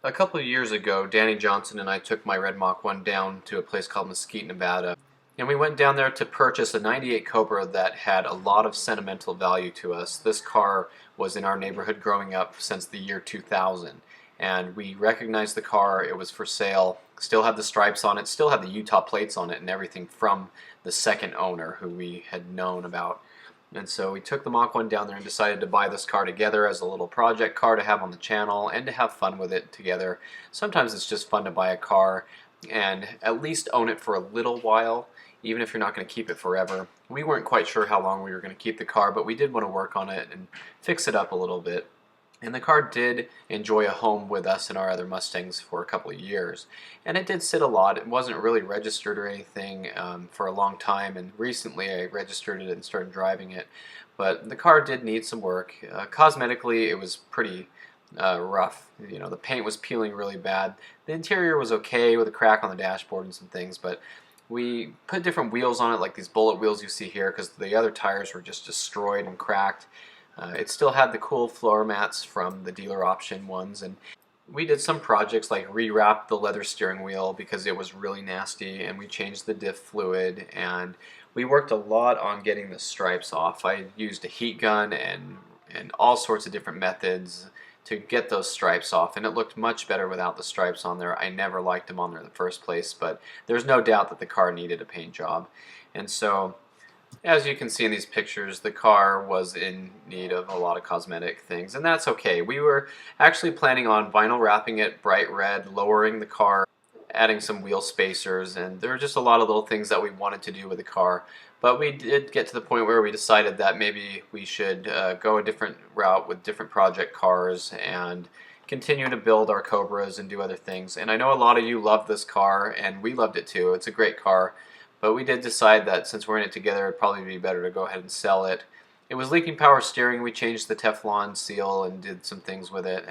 A couple of years ago, Danny Johnson and I took my red Mach 1 down to a place called Mesquite, Nevada. And we went down there to purchase a '98 Cobra that had a lot of sentimental value to us. This car was in our neighborhood growing up since the year 2000. And we recognized the car, it was for sale, still had the stripes on it, still had the Utah plates on it and everything from the second owner who we had known about. And so we took the Mach 1 down there and decided to buy this car together as a little project car to have on the channel and to have fun with it together. Sometimes it's just fun to buy a car and at least own it for a little while, even if you're not going to keep it forever. We weren't quite sure how long we were going to keep the car, but we did want to work on it and fix it up a little bit. And the car did enjoy a home with us and our other Mustangs for a couple of years. And it did sit a lot. It wasn't really registered or anything for a long time, and recently I registered it and started driving it. But the car did need some work. Cosmetically, it was pretty rough. You know, the paint was peeling really bad. The interior was okay with a crack on the dashboard and some things, but we put different wheels on it, like these bullet wheels you see here, because the other tires were just destroyed and cracked. It still had the cool floor mats from the dealer option ones, and we did some projects like rewrap the leather steering wheel because it was really nasty, and we changed the diff fluid, and we worked a lot on getting the stripes off. I used a heat gun and all sorts of different methods to get those stripes off, and it looked much better without the stripes on there. I never liked them on there in the first place, but there's no doubt that the car needed a paint job. And so as you can see in these pictures, the car was in need of a lot of cosmetic things, and that's okay. We were actually planning on vinyl wrapping it bright red, lowering the car, adding some wheel spacers, and there were just a lot of little things that we wanted to do with the car. But we did get to the point where we decided that maybe we should go a different route with different project cars and continue to build our Cobras and do other things. And I know a lot of you love this car, and we loved it too. It's a great car. But we did decide that since we're in it together, it'd probably be better to go ahead and sell it. It was leaking power steering. We changed the Teflon seal and did some things with it.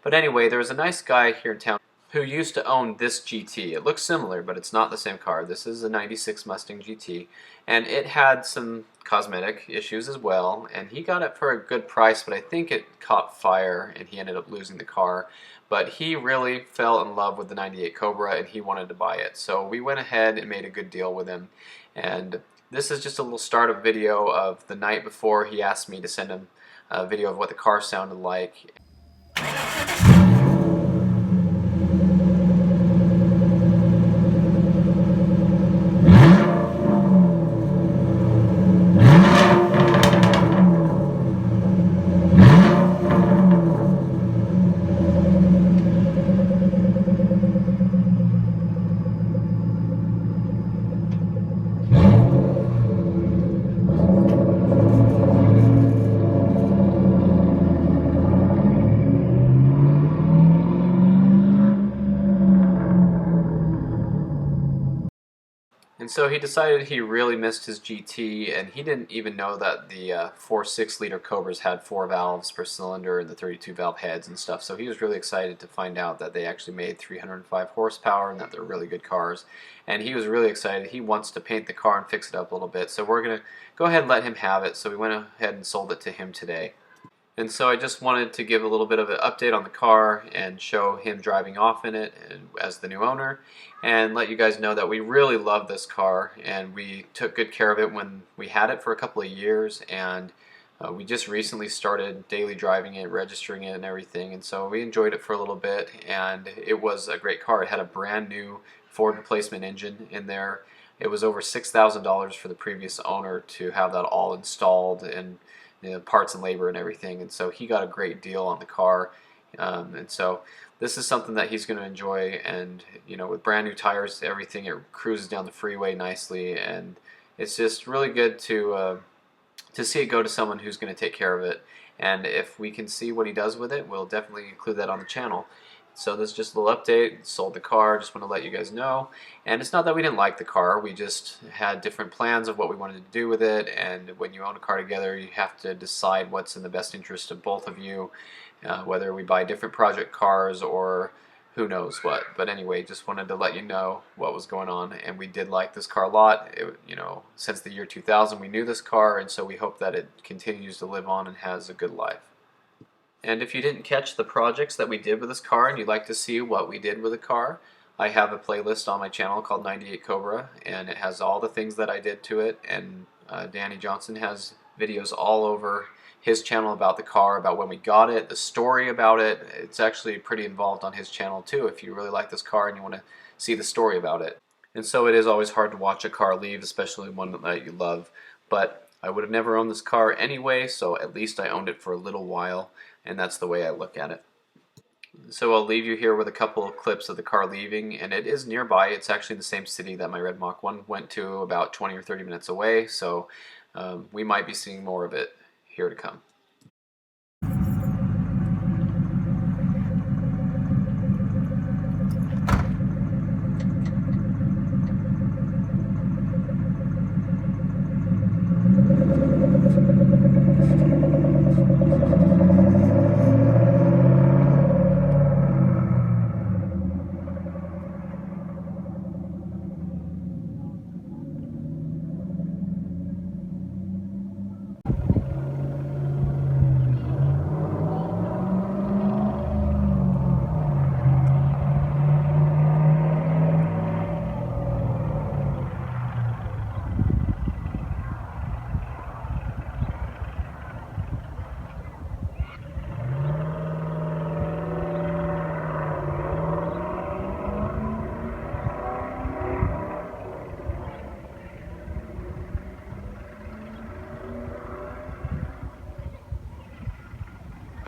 But anyway, there was a nice guy here in town who used to own this GT. It looks similar, but it's not the same car. This is a '96 Mustang GT, and it had some cosmetic issues as well, and he got it for a good price, but I think it caught fire and he ended up losing the car. But he really fell in love with the '98 Cobra and he wanted to buy it. So we went ahead and made a good deal with him. And this is just a little startup video of the night before he asked me to send him a video of what the car sounded like. And so he decided he really missed his GT, and he didn't even know that the 4 6-liter Cobras had 4 valves per cylinder and the 32 valve heads and stuff. So he was really excited to find out that they actually made 305 horsepower and that they're really good cars. And he was really excited. He wants to paint the car and fix it up a little bit. So we're going to go ahead and let him have it. So we went ahead and sold it to him today. And so I just wanted to give a little bit of an update on the car and show him driving off in it as the new owner, and let you guys know that we really love this car and we took good care of it when we had it for a couple of years, and we just recently started daily driving it, registering it and everything, and so we enjoyed it for a little bit, and it was a great car. It had a brand new Ford replacement engine in there. It was over $6,000 for the previous owner to have that all installed, and parts and labor and everything, and so he got a great deal on the car, and so this is something that he's going to enjoy. And you know, with brand new tires, everything, it cruises down the freeway nicely, and it's just really good to see it go to someone who's going to take care of it. And if we can see what he does with it, we'll definitely include that on the channel. So this is just a little update. Sold the car, just want to let you guys know. And it's not that we didn't like the car, we just had different plans of what we wanted to do with it, and when you own a car together, you have to decide what's in the best interest of both of you, whether we buy different project cars or who knows what. But anyway, just wanted to let you know what was going on, and we did like this car a lot. You know, since the year 2000 we knew this car, and so we hope that it continues to live on and has a good life. And if you didn't catch the projects that we did with this car and you'd like to see what we did with the car, I have a playlist on my channel called 98 Cobra, and it has all the things that I did to it. And Danny Johnson has videos all over his channel about the car, about when we got it, the story about it. It's actually pretty involved on his channel too if you really like this car and you want to see the story about it. And so it is always hard to watch a car leave, especially one that you love. But I would have never owned this car anyway, so at least I owned it for a little while, and that's the way I look at it. So I'll leave you here with a couple of clips of the car leaving, and it is nearby. It's actually the same city that my Red Mach 1 went to, about 20 or 30 minutes away, so we might be seeing more of it here to come.